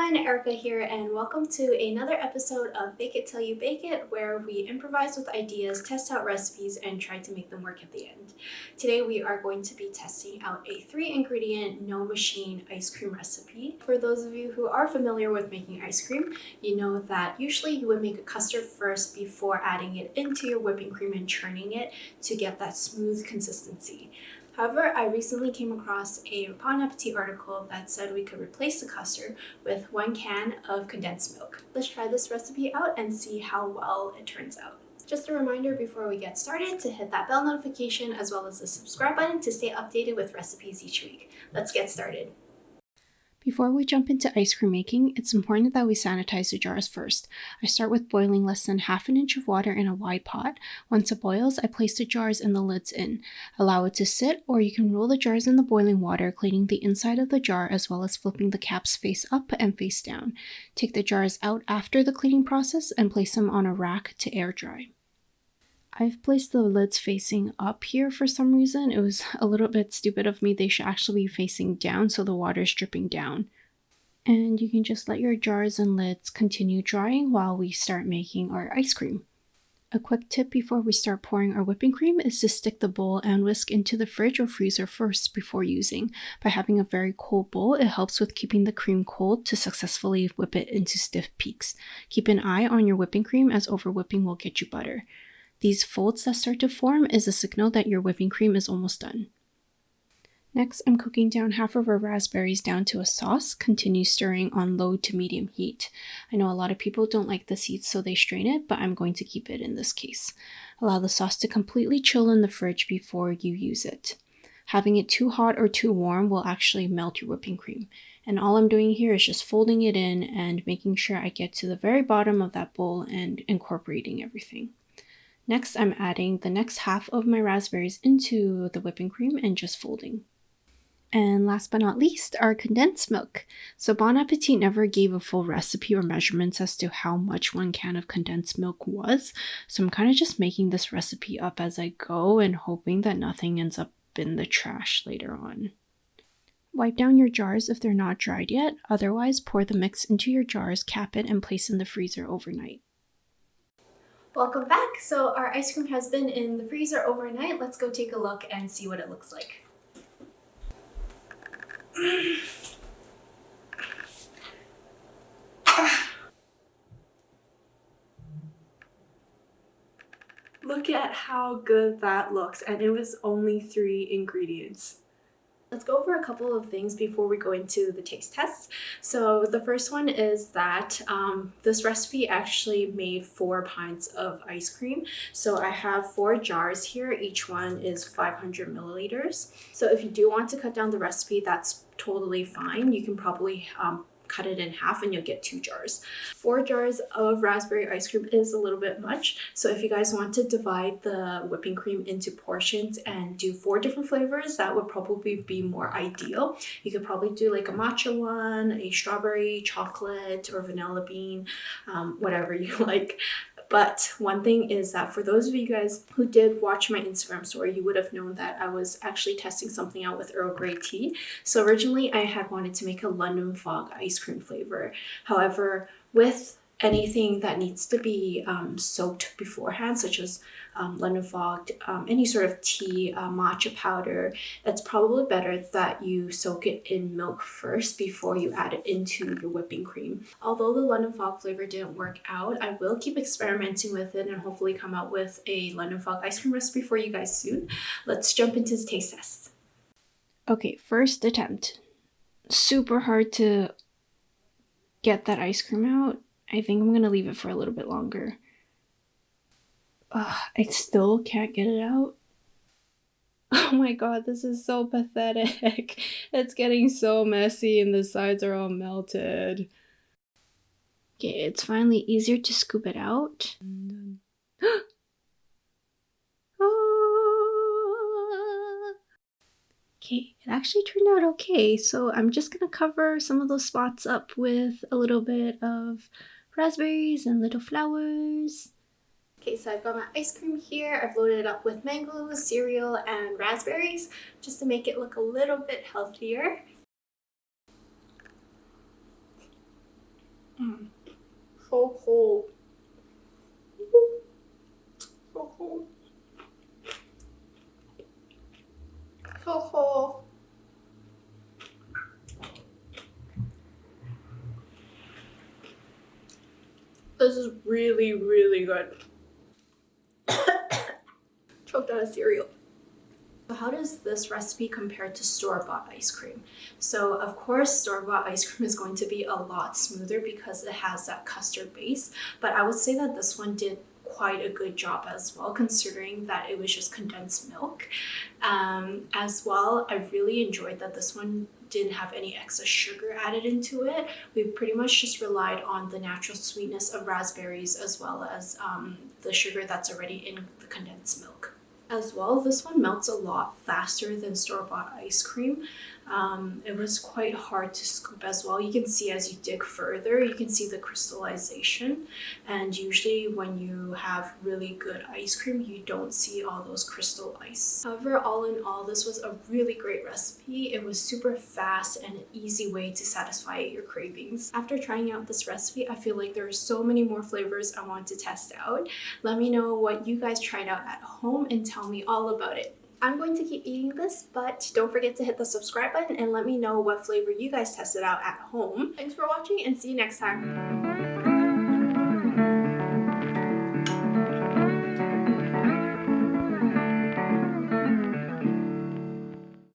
everyone, Erica here, and welcome to another episode of Bake It Till You Bake It, where we improvise with ideas, test out recipes, and try to make them work at the end. Today we are going to be testing out a 3-ingredient, no machine ice cream recipe. For those of you who are familiar with making ice cream, you know that usually you would make a custard first before adding it into your whipping cream and churning it to get that smooth consistency. However, I recently came across a Bon Appetit article that said we could replace the custard with 1 can of condensed milk. Let's try this recipe out and see how well it turns out. Just a reminder before we get started to hit that bell notification as well as the subscribe button to stay updated with recipes each week. Let's get started. Before we jump into ice cream making, it's important that we sanitize the jars first. I start with boiling less than half an inch of water in a wide pot. Once it boils, I place the jars and the lids in. Allow it to sit, or you can roll the jars in the boiling water, cleaning the inside of the jar as well as flipping the caps face up and face down. Take the jars out after the cleaning process and place them on a rack to air dry. I've placed the lids facing up here for some reason. It was a little bit stupid of me. They should actually be facing down so the water is dripping down. And you can just let your jars and lids continue drying while we start making our ice cream. A quick tip before we start pouring our whipping cream is to stick the bowl and whisk into the fridge or freezer first before using. By having a very cold bowl, it helps with keeping the cream cold to successfully whip it into stiff peaks. Keep an eye on your whipping cream as over whipping will get you butter. These folds that start to form is a signal that your whipping cream is almost done. Next, I'm cooking down half of our raspberries down to a sauce. Continue stirring on low to medium heat. I know a lot of people don't like the seeds, so they strain it, but I'm going to keep it in this case. Allow the sauce to completely chill in the fridge before you use it. Having it too hot or too warm will actually melt your whipping cream. And all I'm doing here is just folding it in and making sure I get to the very bottom of that bowl and incorporating everything. Next, I'm adding the next half of my raspberries into the whipping cream and just folding. And last but not least, our condensed milk. So Bon Appetit never gave a full recipe or measurements as to how much 1 can of condensed milk was. So I'm kind of just making this recipe up as I go and hoping that nothing ends up in the trash later on. Wipe down your jars if they're not dried yet. Otherwise, pour the mix into your jars, cap it, and place in the freezer overnight. Welcome back. So our ice cream has been in the freezer overnight. Let's go take a look and see what it looks like. Look at how good that looks, and it was only 3 ingredients. Let's go over a couple of things before we go into the taste tests. So the first one is that this recipe actually made 4 pints of ice cream. So I have 4 jars here. Each one is 500 milliliters. So if you do want to cut down the recipe, that's totally fine. You can probably cut it in half and you'll get 2 jars. 4 jars of raspberry ice cream is a little bit much. So if you guys want to divide the whipping cream into portions and do 4 different flavors, that would probably be more ideal. You could probably do like a matcha one, a strawberry, chocolate, or vanilla bean, whatever you like. But one thing is that for those of you guys who did watch my Instagram story, you would have known that I was actually testing something out with Earl Grey tea. So originally I had wanted to make a London Fog ice cream flavor. However, with anything that needs to be soaked beforehand, such as London Fog, any sort of tea, matcha powder, it's probably better that you soak it in milk first before you add it into your whipping cream. Although the London Fog flavor didn't work out, I will keep experimenting with it and hopefully come out with a London Fog ice cream recipe for you guys soon. Let's jump into the taste test. Okay, first attempt. Super hard to get that ice cream out. I think I'm gonna leave it for a little bit longer. I still can't get it out. Oh my god, this is so pathetic. It's getting so messy and the sides are all melted. Okay, it's finally easier to scoop it out. Okay, it actually turned out okay, so I'm just gonna cover some of those spots up with a little bit of raspberries and little flowers. Okay, so I've got my ice cream here. I've loaded it up with mango, cereal, and raspberries just to make it look a little bit healthier. So cold. So cold. So cold. This is really, really good. Choked on a cereal. So how does this recipe compare to store-bought ice cream? So of course, store-bought ice cream is going to be a lot smoother because it has that custard base, but I would say that this one did quite a good job as well, considering that it was just condensed milk. As well, I really enjoyed that this one didn't have any excess sugar added into it. We pretty much just relied on the natural sweetness of raspberries as well as the sugar that's already in the condensed milk. As well, this one melts a lot faster than store-bought ice cream. It was quite hard to scoop as well. You can see as you dig further, you can see the crystallization. And usually when you have really good ice cream, you don't see all those crystal ice. However, all in all, this was a really great recipe. It was super fast and an easy way to satisfy your cravings. After trying out this recipe, I feel like there are so many more flavors I want to test out. Let me know what you guys tried out at home and tell me all about it. I'm going to keep eating this, but don't forget to hit the subscribe button and let me know what flavor you guys tested out at home. Thanks for watching and see you next time.